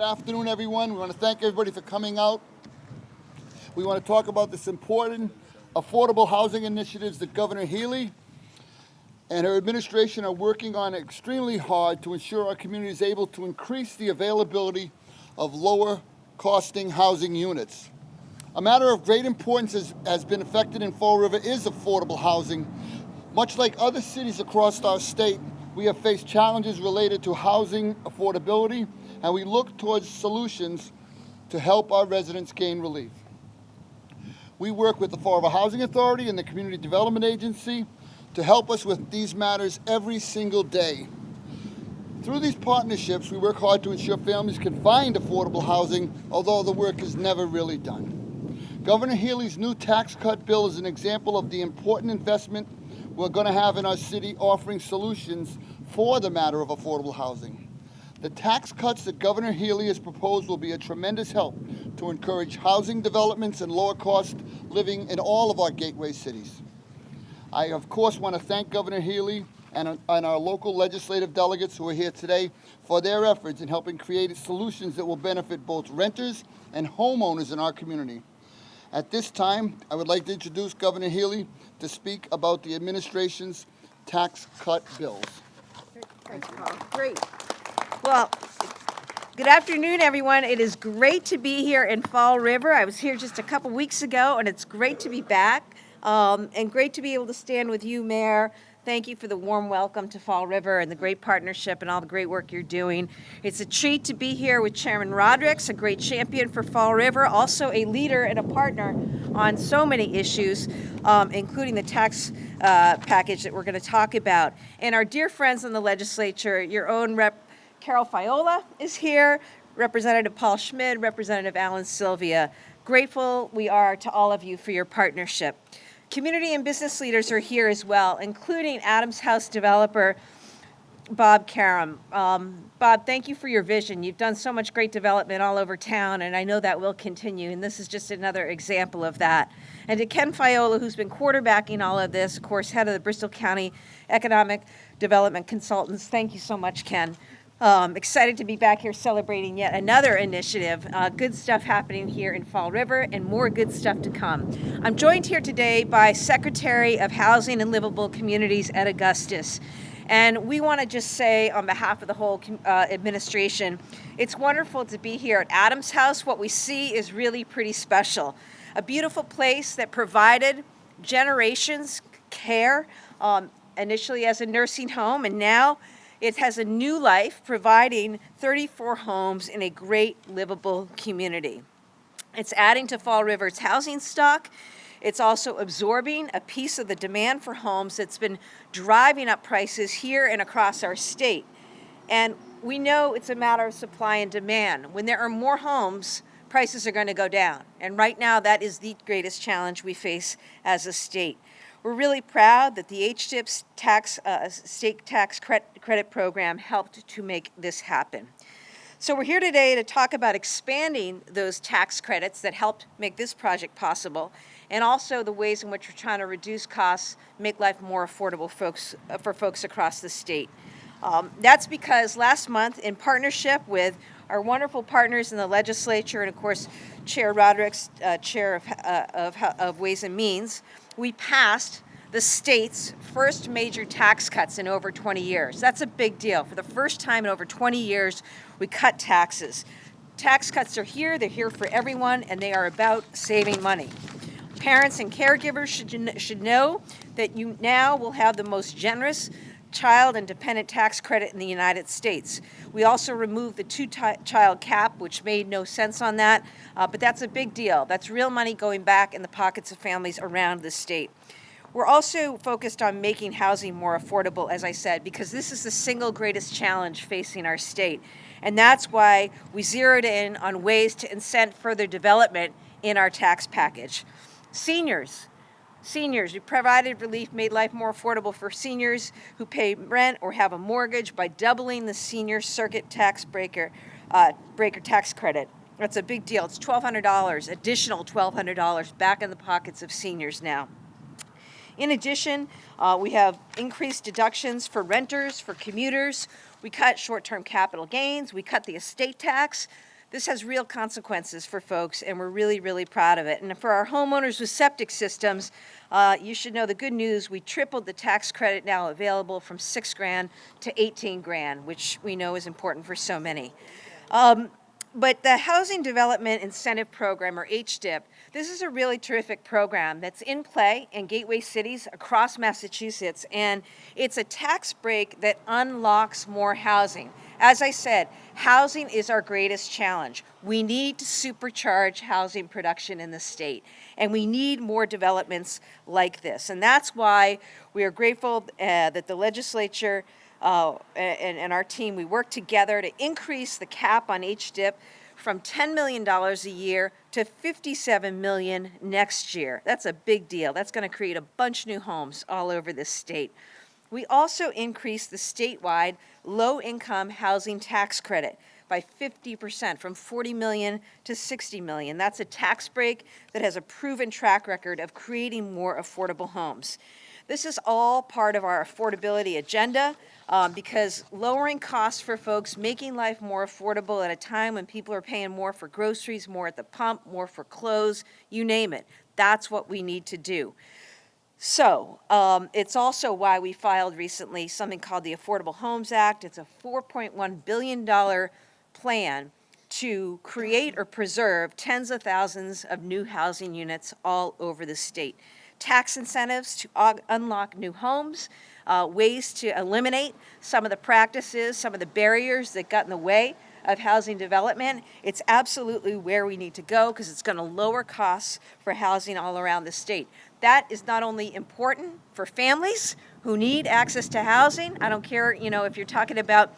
Good afternoon, everyone. We want to thank everybody for coming out. We want to talk about this important affordable housing initiatives that Governor Healy and her administration are working on extremely hard to ensure our community is able to increase the availability of lower costing housing units. A matter of great importance has been affected in Fall River is affordable housing. Much like other cities across our state, we have faced challenges related to housing affordability, and we look towards solutions to help our residents gain relief. We work with the Fall River Housing Authority and the Community Development Agency to help us with these matters every single day. Through these partnerships, we work hard to ensure families can find affordable housing, although the work is never really done. Governor Healy's new tax cut bill is an example of the important investment we're going to have in our city, offering solutions for the matter of affordable housing. The tax cuts that Governor Healy has proposed will be a tremendous help to encourage housing developments and lower cost living in all of our gateway cities. I, of course, want to thank Governor Healy and our local legislative delegates who are here today for their efforts in helping create solutions that will benefit both renters and homeowners in our community. At this time, I would like to introduce Governor Healy to speak about the administration's tax cut bills. Thanks, Paul. Great. Well, good afternoon, everyone. It is great to be here in Fall River. I was here just a couple weeks ago, and it's great to be back and great to be able to stand with you, Mayor. Thank you for the warm welcome to Fall River and the great partnership and all the great work you're doing. It's a treat to be here with Chairman Rodrigues, a great champion for Fall River, also a leader and a partner on so many issues, including the tax package that we're going to talk about. And our dear friends in the legislature, your own Rep. Carol Fiola is here, Representative Paul Schmid, Representative Alan Sylvia. Grateful we are to all of you for your partnership. Community and business leaders are here as well, including Adams House developer Bob Karam. Bob, thank you for your vision. You've done so much great development all over town, and I know that will continue, and this is just another example of that. And to Ken Fiola, who's been quarterbacking all of this, of course, head of the Bristol County Economic Development Consultants. Thank you so much, Ken. Excited to be back here celebrating yet another initiative. Good stuff happening here in Fall River and more good stuff to come. I'm joined here today by Secretary of Housing and Livable Communities Ed Augustus. And we want to just say on behalf of the whole administration, it's wonderful to be here at Adams House. What we see is really pretty special. A beautiful place that provided generations care, initially as a nursing home, and now it has a new life, providing 34 homes in a great livable community. It's adding to Fall River's housing stock. It's also absorbing a piece of the demand for homes that's been driving up prices here and across our state. And we know it's a matter of supply and demand. When there are more homes, prices are going to go down. And right now, that is the greatest challenge we face as a state. We're really proud that the HDIP's state tax credit program helped to make this happen. So we're here today to talk about expanding those tax credits that helped make this project possible, and also the ways in which we're trying to reduce costs, make life more affordable for folks across the state. That's because last month, in partnership with our wonderful partners in the legislature, and of course, Chair Rodrigues, Chair of Ways and Means, we passed the state's first major tax cuts in over 20 years. That's a big deal. For the first time in over 20 years, we cut taxes. Tax cuts are here, they're here for everyone, and they are about saving money. Parents and caregivers should know that you now will have the most generous child and dependent tax credit in the United States. We also removed the two-child cap, which made no sense on that, but that's a big deal. That's real money going back in the pockets of families around the state. We're also focused on making housing more affordable, as I said, because this is the single greatest challenge facing our state. And that's why we zeroed in on ways to incent further development in our tax package. Seniors, we provided relief, made life more affordable for seniors who pay rent or have a mortgage by doubling the senior circuit tax breaker tax credit. That's a big deal. It's $1,200, additional $1,200 back in the pockets of seniors now. In addition, we have increased deductions for renters, for commuters. We cut short-term capital gains. We cut the estate tax. This has real consequences for folks, and we're really, really proud of it. And for our homeowners with septic systems, you should know the good news. We tripled the tax credit now available from $6,000 to $18,000, which we know is important for so many. But the Housing Development Incentive Program, or HDIP, this is a really terrific program that's in play in gateway cities across Massachusetts, and it's a tax break that unlocks more housing. As I said, housing is our greatest challenge. We need to supercharge housing production in the state, and we need more developments like this. And that's why we are grateful that the legislature and our team, we work together to increase the cap on HDIP from $10 million a year to $57 million next year. That's a big deal. That's going to create a bunch of new homes all over this state. We also increased the statewide low-income housing tax credit by 50%, from $40 million to $60 million. That's a tax break that has a proven track record of creating more affordable homes. This is all part of our affordability agenda, because lowering costs for folks, making life more affordable at a time when people are paying more for groceries, more at the pump, more for clothes, you name it. That's what we need to do. So it's also why we filed recently something called the Affordable Homes Act. It's a $4.1 billion plan to create or preserve tens of thousands of new housing units all over the state. Tax incentives to unlock new homes, ways to eliminate some of the practices, some of the barriers that got in the way of housing development. It's absolutely where we need to go, because it's going to lower costs for housing all around the state. That is not only important for families who need access to housing. I don't care, if you're talking about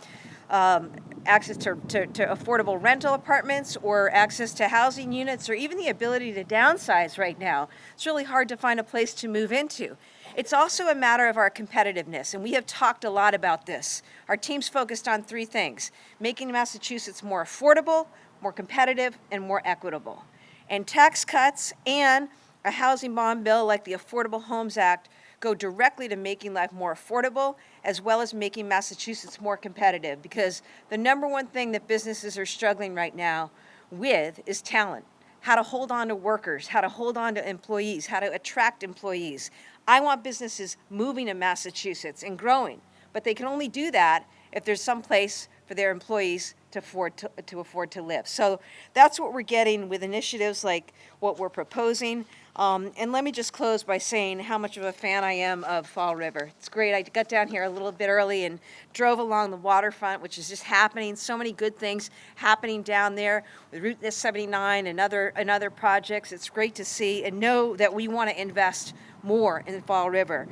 access to affordable rental apartments or access to housing units, or even the ability to downsize right now. It's really hard to find a place to move into. It's also a matter of our competitiveness, and we have talked a lot about this. Our team's focused on three things: making Massachusetts more affordable, more competitive, and more equitable. And tax cuts and a housing bond bill like the Affordable Homes Act go directly to making life more affordable, as well as making Massachusetts more competitive, because the number one thing that businesses are struggling right now with is talent. How to hold on to workers, how to hold on to employees, how to attract employees. I want businesses moving to Massachusetts and growing, but they can only do that if there's some place for their employees to afford to live. So that's what we're getting with initiatives like what we're proposing. And let me just close by saying how much of a fan I am of Fall River. It's great. I got down here a little bit early and drove along the waterfront, which is just happening. So many good things happening down there with Route 79 and other projects. It's great to see and know that we want to invest more in Fall River.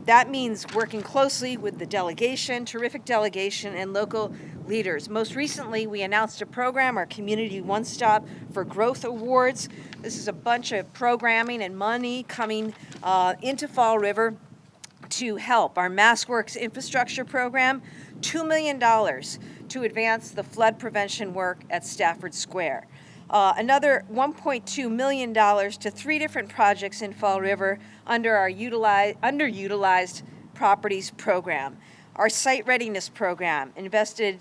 That means working closely with the delegation, terrific delegation, and local leaders. Most recently, we announced a program, our Community One Stop for Growth Awards. This is a bunch of programming and money coming into Fall River to help our MassWorks infrastructure program, $2 million to advance the flood prevention work at Stafford Square. Another $1.2 million to three different projects in Fall River under our underutilized properties program. Our site readiness program invested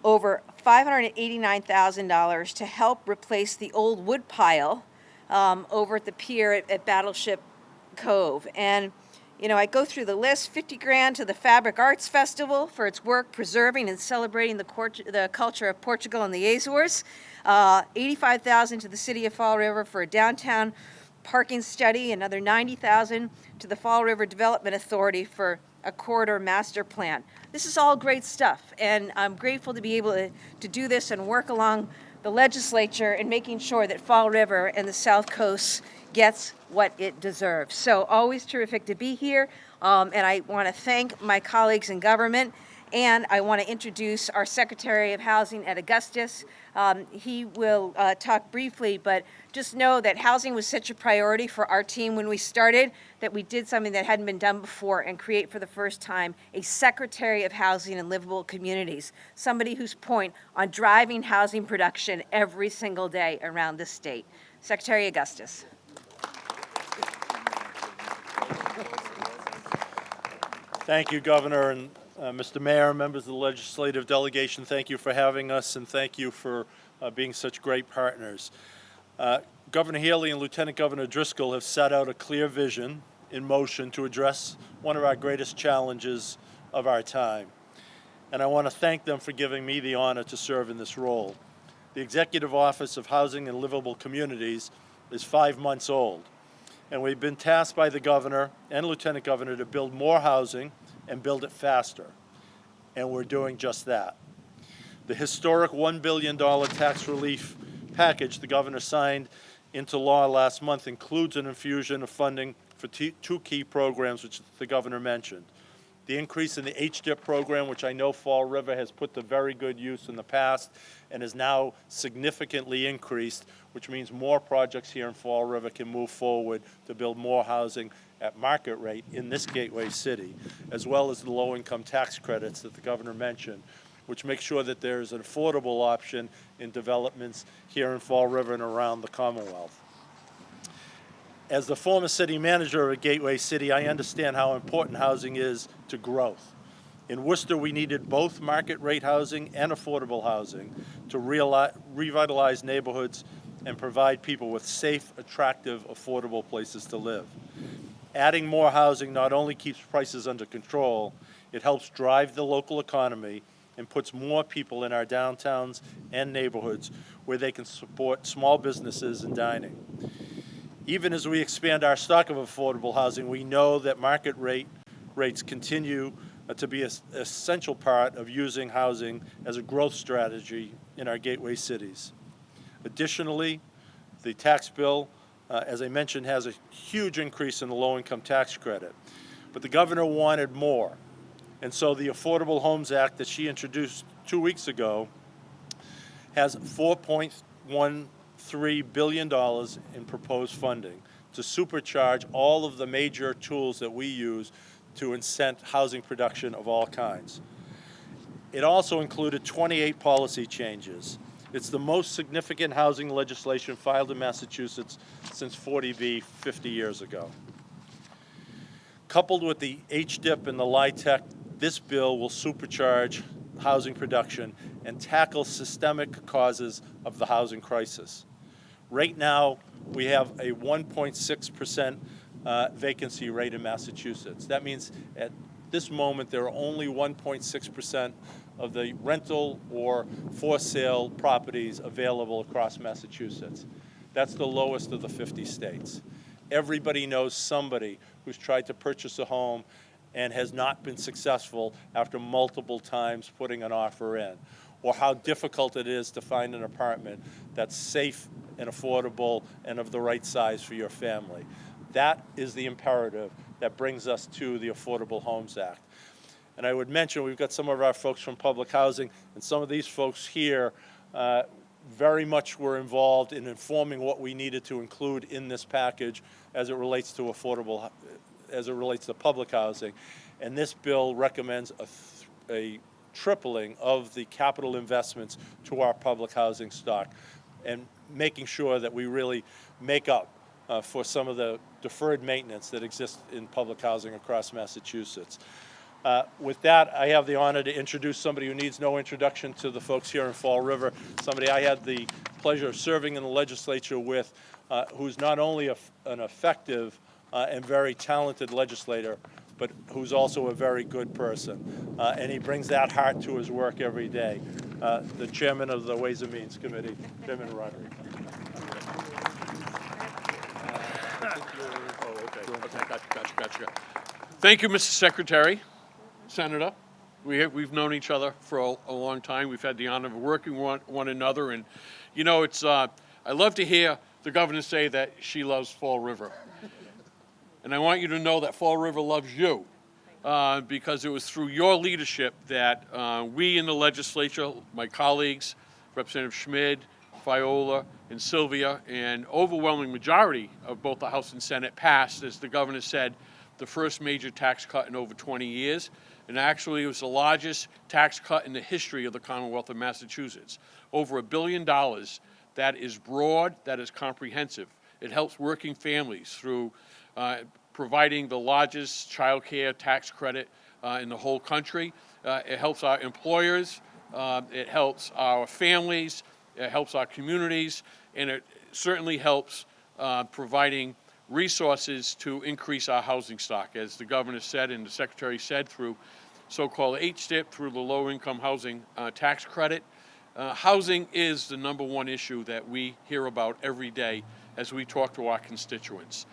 over $589,000 to help replace the old wood pile over at the pier at Battleship Cove. And I go through the list: $50,000 to the Fabric Arts Festival for its work preserving and celebrating the culture of Portugal and the Azores. $85,000 to the City of Fall River for a downtown parking study. Another $90,000 to the Fall River Development Authority for a corridor master plan. This is all great stuff, and I'm grateful to be able to do this and work along the legislature in making sure that Fall River and the South Coast gets what it deserves. So always terrific to be here, and I want to thank my colleagues in government, and I want to introduce our Secretary of Housing, Ed Augustus. He will talk briefly, but just know that housing was such a priority for our team when we started that we did something that hadn't been done before and create for the first time a Secretary of Housing and Livable Communities, somebody whose point on driving housing production every single day around the state. Secretary Augustus. Thank you, Governor, and Mr. Mayor, members of the legislative delegation. Thank you for having us, and thank you for being such great partners. Governor Healy and Lieutenant Governor Driscoll have set out a clear vision in motion to address one of our greatest challenges of our time. And I want to thank them for giving me the honor to serve in this role. The Executive Office of Housing and Livable Communities is 5 months old, and we've been tasked by the Governor and Lieutenant Governor to build more housing and build it faster, and we're doing just that. The historic $1 billion tax relief package the Governor signed into law last month includes an infusion of funding for two key programs which the Governor mentioned. The increase in the HDIP program, which I know Fall River has put to very good use in the past and is now significantly increased, which means more projects here in Fall River can move forward to build more housing at market rate in this gateway city, as well as the low-income tax credits that the Governor mentioned, which make sure that there's an affordable option in developments here in Fall River and around the Commonwealth. As the former city manager of a gateway city, I understand how important housing is to growth. In Worcester, we needed both market rate housing and affordable housing to revitalize neighborhoods and provide people with safe, attractive, affordable places to live. Adding more housing not only keeps prices under control, it helps drive the local economy and puts more people in our downtowns and neighborhoods where they can support small businesses and dining. Even as we expand our stock of affordable housing, we know that market rates continue to be an essential part of using housing as a growth strategy in our gateway cities. Additionally, the tax bill, as I mentioned, has a huge increase in the low-income tax credit. But the Governor wanted more. And so the Affordable Homes Act that she introduced 2 weeks ago has $4.13 billion in proposed funding to supercharge all of the major tools that we use to incent housing production of all kinds. It also included 28 policy changes. It's the most significant housing legislation filed in Massachusetts since 40B 50 years ago. Coupled with the HDIP and the LIHTC, this bill will supercharge housing production and tackle systemic causes of the housing crisis. Right now, we have a 1.6% vacancy rate in Massachusetts. That means at this moment, there are only 1.6% of the rental or for sale properties available across Massachusetts. That's the lowest of the 50 states. Everybody knows somebody who's tried to purchase a home and has not been successful after multiple times putting an offer in, or how difficult it is to find an apartment that's safe and affordable and of the right size for your family. That is the imperative that brings us to the Affordable Homes Act. And I would mention we've got some of our folks from public housing, and some of these folks here very much were involved in informing what we needed to include in this package as it relates to public housing. And this bill recommends a tripling of the capital investments to our public housing stock and making sure that we really make up for some of the deferred maintenance that exists in public housing across Massachusetts. With that, I have the honor to introduce somebody who needs no introduction to the folks here in Fall River, somebody I had the pleasure of serving in the legislature with, who's not only an effective and very talented legislator, but who's also a very good person. And he brings that heart to his work every day. The chairman of the Ways and Means Committee, Chairman Roderick. Gotcha. Thank you, Mr. Secretary, Senator. We've known each other for a long time. We've had the honor of working with one another. And, you know, I love to hear the governor say that she loves Fall River. And I want you to know that Fall River loves you because it was through your leadership that we in the legislature, my colleagues, Representative Schmid, Viola, and Sylvia, an overwhelming majority of both the House and Senate passed, as the governor said, the first major tax cut in over 20 years. And actually, it was the largest tax cut in the history of the Commonwealth of Massachusetts. Over $1 billion. That is broad, that is comprehensive. It helps working families through providing the largest child care tax credit in the whole country. It helps our employers. It helps our families. it helps our communities, and it certainly helps providing resources to increase our housing stock, as the governor said and the secretary said, through so-called HDIP, through the low-income housing tax credit. Housing is the #1 issue that we hear about every day as we talk to our constituents.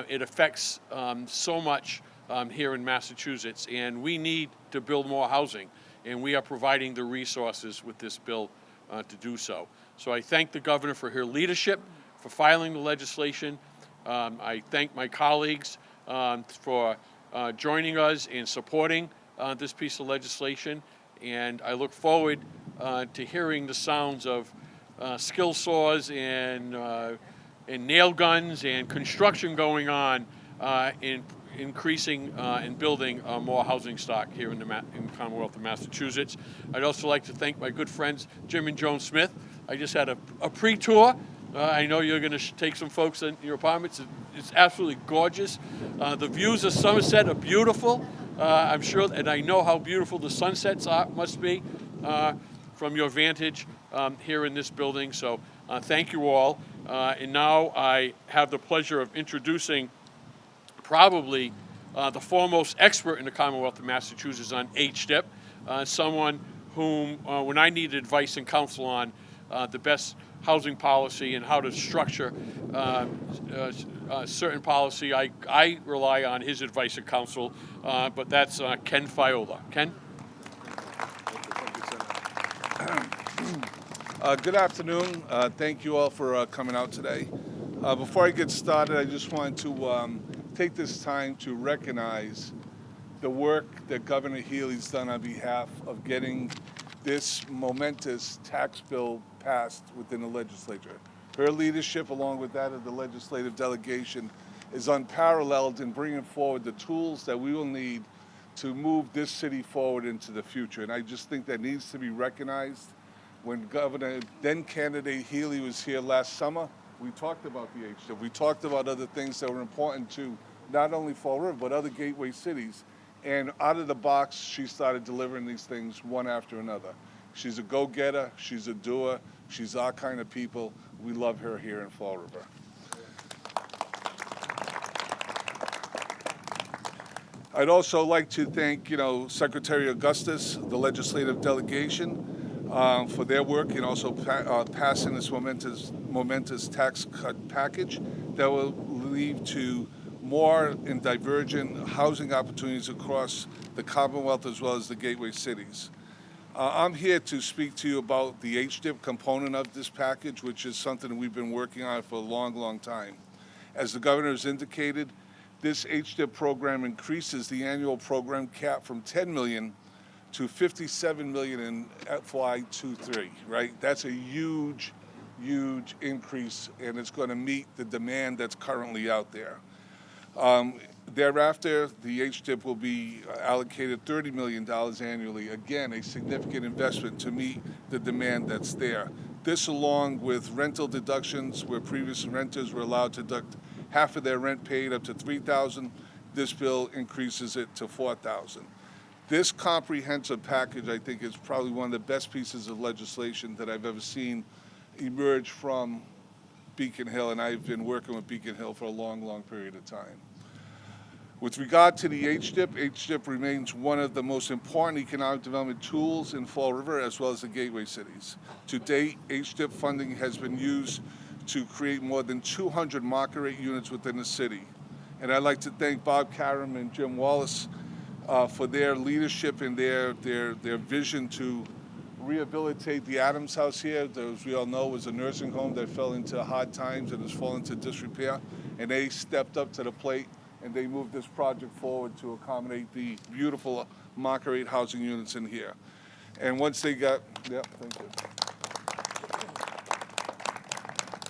It affects so much here in Massachusetts, and we need to build more housing, and we are providing the resources with this bill to do so. So I thank the governor for her leadership, for filing the legislation. I thank my colleagues for joining us and supporting this piece of legislation, and I look forward to hearing the sounds of skill saws and nail guns and construction going on in increasing and building more housing stock here in the Commonwealth of Massachusetts. I'd also like to thank my good friends Jim and Joan Smith. I just had a pre-tour. I know you're going to take some folks in your apartments. It's absolutely gorgeous. The views of Somerset are beautiful. I'm sure, and I know how beautiful the sunsets must be from your vantage here in this building. So thank you all. And now I have the pleasure of introducing probably the foremost expert in the Commonwealth of Massachusetts on HDIP, someone whom, when I needed advice and counsel on the best housing policy and how to structure certain policy, I rely on his advice and counsel, but that's Ken Fiola. Ken? Good afternoon. Thank you all for coming out today. Before I get started, I just want to take this time to recognize the work that Governor Healy's done on behalf of getting this momentous tax bill passed within the legislature. Her leadership, along with that of the legislative delegation, is unparalleled in bringing forward the tools that we will need to move this city forward into the future. And I just think that needs to be recognized. When Governor, then candidate Healy was here last summer, we talked about the HDIP. We talked about other things that were important to not only Fall River, but other gateway cities. And out of the box, she started delivering these things one after another. She's a go-getter, she's a doer, she's our kind of people. We love her here in Fall River. I'd also like to thank, Secretary Augustus, the legislative delegation, for their work and also passing this momentous tax cut package that will lead to more and divergent housing opportunities across the Commonwealth as well as the gateway cities. I'm here to speak to you about the HDIP component of this package, which is something we've been working on for a long, long time. As the governor has indicated, this HDIP program increases the annual program cap from $10 million to $57 million in FY23, right? That's a huge, huge increase, and it's going to meet the demand that's currently out there. Thereafter, the HDIP will be allocated $30 million annually. Again, a significant investment to meet the demand that's there. This, along with rental deductions, where previous renters were allowed to deduct half of their rent paid up to $3,000, this bill increases it to $4,000. This comprehensive package, I think, is probably one of the best pieces of legislation that I've ever seen emerge from Beacon Hill, and I've been working with Beacon Hill for a long, long period of time. With regard to the HDIP remains one of the most important economic development tools in Fall River as well as the gateway cities. To date, HDIP funding has been used to create more than 200 market rate units within the city. And I'd like to thank Bob Karam and Jim Wallace for their leadership and their vision to rehabilitate the Adams House here. As we all know, was a nursing home that fell into hard times and has fallen into disrepair. And they stepped up to the plate and they moved this project forward to accommodate the beautiful market rate housing units in here. And once they got, thank you.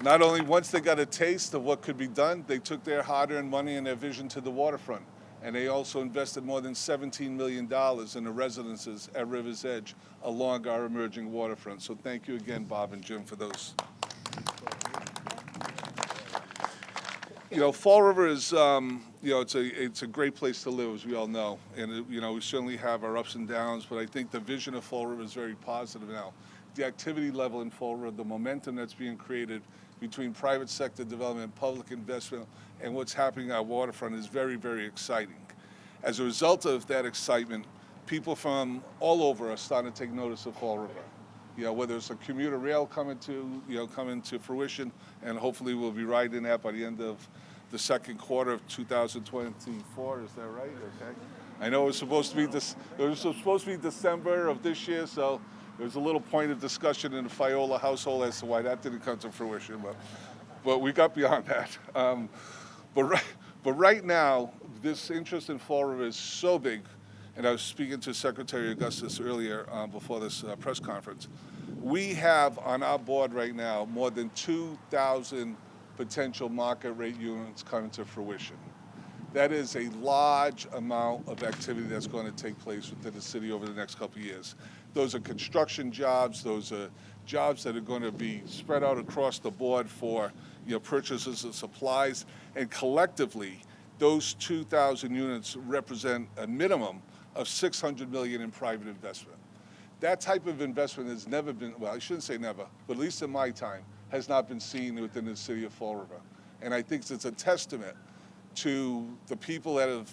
Not only once they got a taste of what could be done, they took their hard-earned money and their vision to the waterfront. And they also invested more than $17 million in the residences at River's Edge along our emerging waterfront. So thank you again, Bob and Jim, for those. Fall River is, it's a great place to live, as we all know. And, we certainly have our ups and downs, but I think the vision of Fall River is very positive now. the activity level in Fall River, the momentum that's being created between private sector development, public investment, and what's happening at waterfront is very, very exciting. As a result of that excitement, people from all over are starting to take notice of Fall River. You know, whether it's a commuter rail coming to fruition, and hopefully we'll be riding that by the end of the second quarter of 2024. Is that right? Okay. I know it was supposed to be December of this year, so there was a little point of discussion in the Fiola household as to why that didn't come to fruition, but we got beyond that. But right now, this interest in Fall River is so big, and I was speaking to Secretary Augustus earlier before this press conference. We have on our board right now more than 2,000 potential market rate units coming to fruition. That is a large amount of activity that's going to take place within the city over the next couple of years. Those are construction jobs. Those are jobs that are going to be spread out across the board for purchases of supplies. And collectively, those 2,000 units represent a minimum of $600 million in private investment. That type of investment has never been, well, I shouldn't say never, but at least in my time, has not been seen within the city of Fall River. And I think it's a testament to the people that have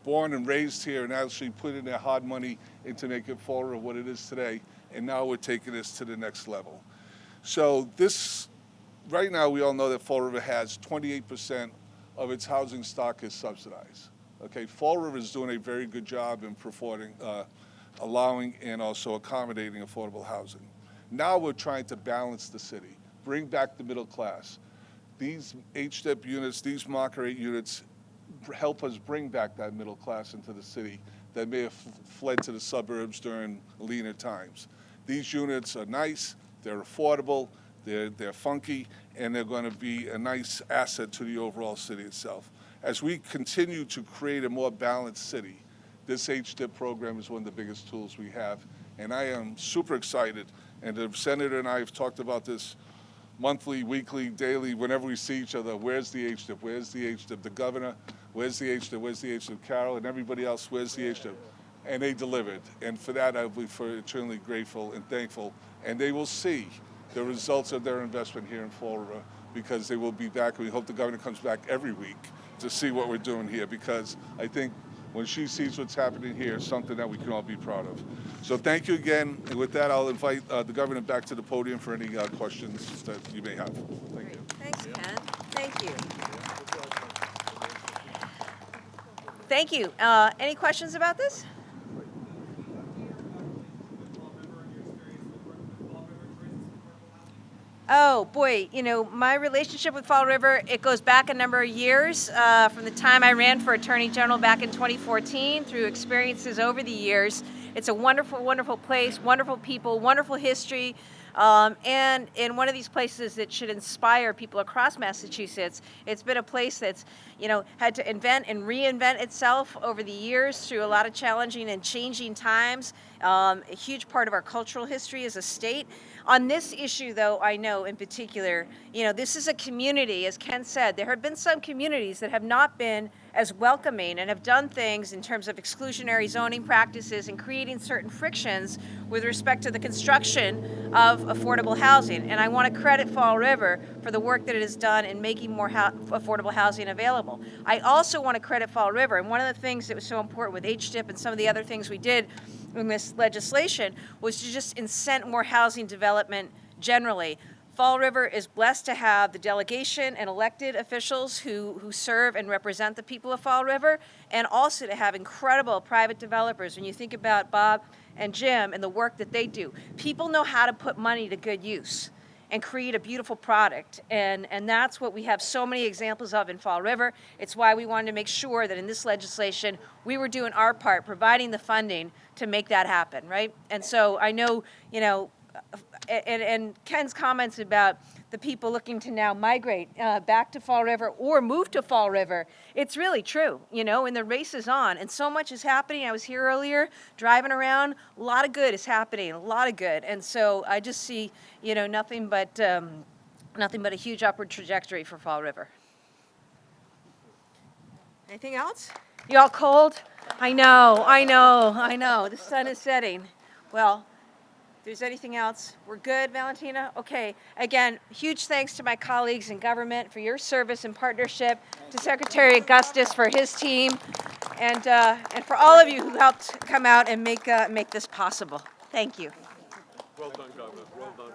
born and raised here and actually put in their hard money into making Fall River what it is today. And now we're taking this to the next level. So right now we all know that Fall River has 28% of its housing stock is subsidized. Okay, Fall River is doing a very good job in allowing and also accommodating affordable housing. Now we're trying to balance the city, bring back the middle class. These HDIP units, these market rate units, help us bring back that middle class into the city that may have fled to the suburbs during leaner times. These units are nice, they're affordable, they're funky, and they're going to be a nice asset to the overall city itself. As we continue to create a more balanced city, this HDIP program is one of the biggest tools we have, and I am super excited. And the Senator and I have talked about this monthly, weekly, daily, whenever we see each other. Where's the HDIP? Where's the HDIP? The governor, where's the HDIP? Where's the HDIP? Carol and everybody else, where's the HDIP? And they delivered. And for that, I'll be eternally grateful and thankful. And they will see the results of their investment here in Fall River, because they will be back. And we hope the governor comes back every week to see what we're doing here, because I think when she sees what's happening here, it's something that we can all be proud of. So thank you again. And with that, I'll invite the governor back to the podium for any questions that you may have. Thank you. Thanks, Ken. Thank you. Thank you. Any questions about this? Oh, boy, my relationship with Fall River, it goes back a number of years, from the time I ran for Attorney General back in 2014 through experiences over the years. It's a wonderful, wonderful place, wonderful people, wonderful history, and in one of these places that should inspire people across Massachusetts. It's been a place that's, had to invent and reinvent itself over the years through a lot of challenging and changing times. A huge part of our cultural history as a state. On this issue, though, I know in particular, this is a community, as Ken said, there have been some communities that have not been as welcoming and have done things in terms of exclusionary zoning practices and creating certain frictions with respect to the construction of affordable housing. And I want to credit Fall River for the work that it has done in making more affordable housing available. I also want to credit Fall River, and one of the things that was so important with HDIP and some of the other things we did in this legislation was to just incent more housing development generally. Fall River is blessed to have the delegation and elected officials who serve and represent the people of Fall River, and also to have incredible private developers. When you think about Bob and Jim and the work that they do, people know how to put money to good use and create a beautiful product. And that's what we have so many examples of in Fall River. It's why we wanted to make sure that in this legislation, we were doing our part, providing the funding to make that happen, right? And so I know, and Ken's comments about the people looking to now migrate back to Fall River or move to Fall River, it's really true, and the race is on, and so much is happening. I was here earlier, driving around, a lot of good is happening, a lot of good, and so I just see, nothing but a huge upward trajectory for Fall River. Anything else? You all cold? I know. The sun is setting. Well, If there's anything else, we're good, Valentina? Okay. Again, huge thanks to my colleagues in government for your service and partnership, to Secretary Augustus for his team, and for all of you who helped come out and make this possible. Thank you. Well done, Governor. Well done.